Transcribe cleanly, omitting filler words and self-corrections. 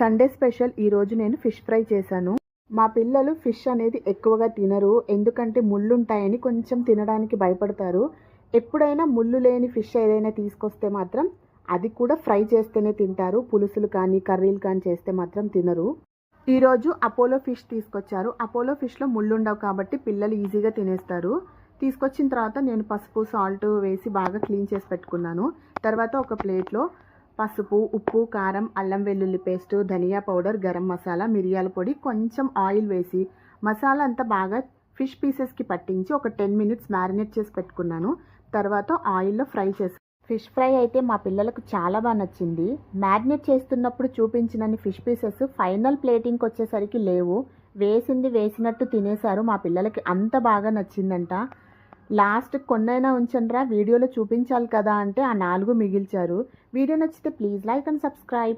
Sunday special ఈరోజు నేను fish fry చేశాను. మా పిల్లలు ఫిష్ అనేది ఎక్కువగా తినరు, ఎందుకంటే ముళ్ళుంటాయని కొంచెం తినడానికి భయపడతారు. ఎప్పుడైనా ముళ్ళు లేని ఫిష్ ఏదైనా తీసుకొస్తే మాత్రం అది కూడా ఫ్రై చేస్తేనే తింటారు. పులుసులు కానీ కర్రీలు కానీ చేస్తే మాత్రం తినరు. ఈరోజు అపోలో ఫిష్ తీసుకొచ్చారు. అపోలో ఫిష్లో ముళ్ళు ఉండవు కాబట్టి పిల్లలు ఈజీగా తినేస్తారు. తీసుకొచ్చిన తర్వాత నేను పసుపు సాల్ట్ వేసి బాగా క్లీన్ చేసి పెట్టుకున్నాను. తర్వాత ఒక ప్లేట్లో పసుపు, ఉప్పు, కారం, అల్లం వెల్లుల్లి పేస్ట్, ధనియా పౌడర్, గరం మసాలా, మిరియాల పొడి, కొంచెం ఆయిల్ వేసి మసాలా అంతా బాగా ఫిష్ పీసెస్కి పట్టించి ఒక 10 మినిట్స్ మ్యారినేట్ చేసి పెట్టుకున్నాను. తర్వాత ఆయిల్లో ఫ్రై చేసి ఫిష్ ఫ్రై అయితే మా పిల్లలకు చాలా బాగా నచ్చింది. మ్యారినేట్ చేస్తున్నప్పుడు చూపించినన్ని ఫిష్ పీసెస్ ఫైనల్ ప్లేటింగ్కి వచ్చేసరికి లేవు. వేసింది వేసినట్టు తినేశారు. మా పిల్లలకి అంత బాగా నచ్చిందంట. లాస్ట్ కొన్నైనా ఉంచండిరా, వీడియోలో చూపించాలి కదా అంటే ఆ 4 మిగిల్చారు. వీడియో నచ్చితే ప్లీజ్ లైక్ అండ్ సబ్స్క్రైబ్.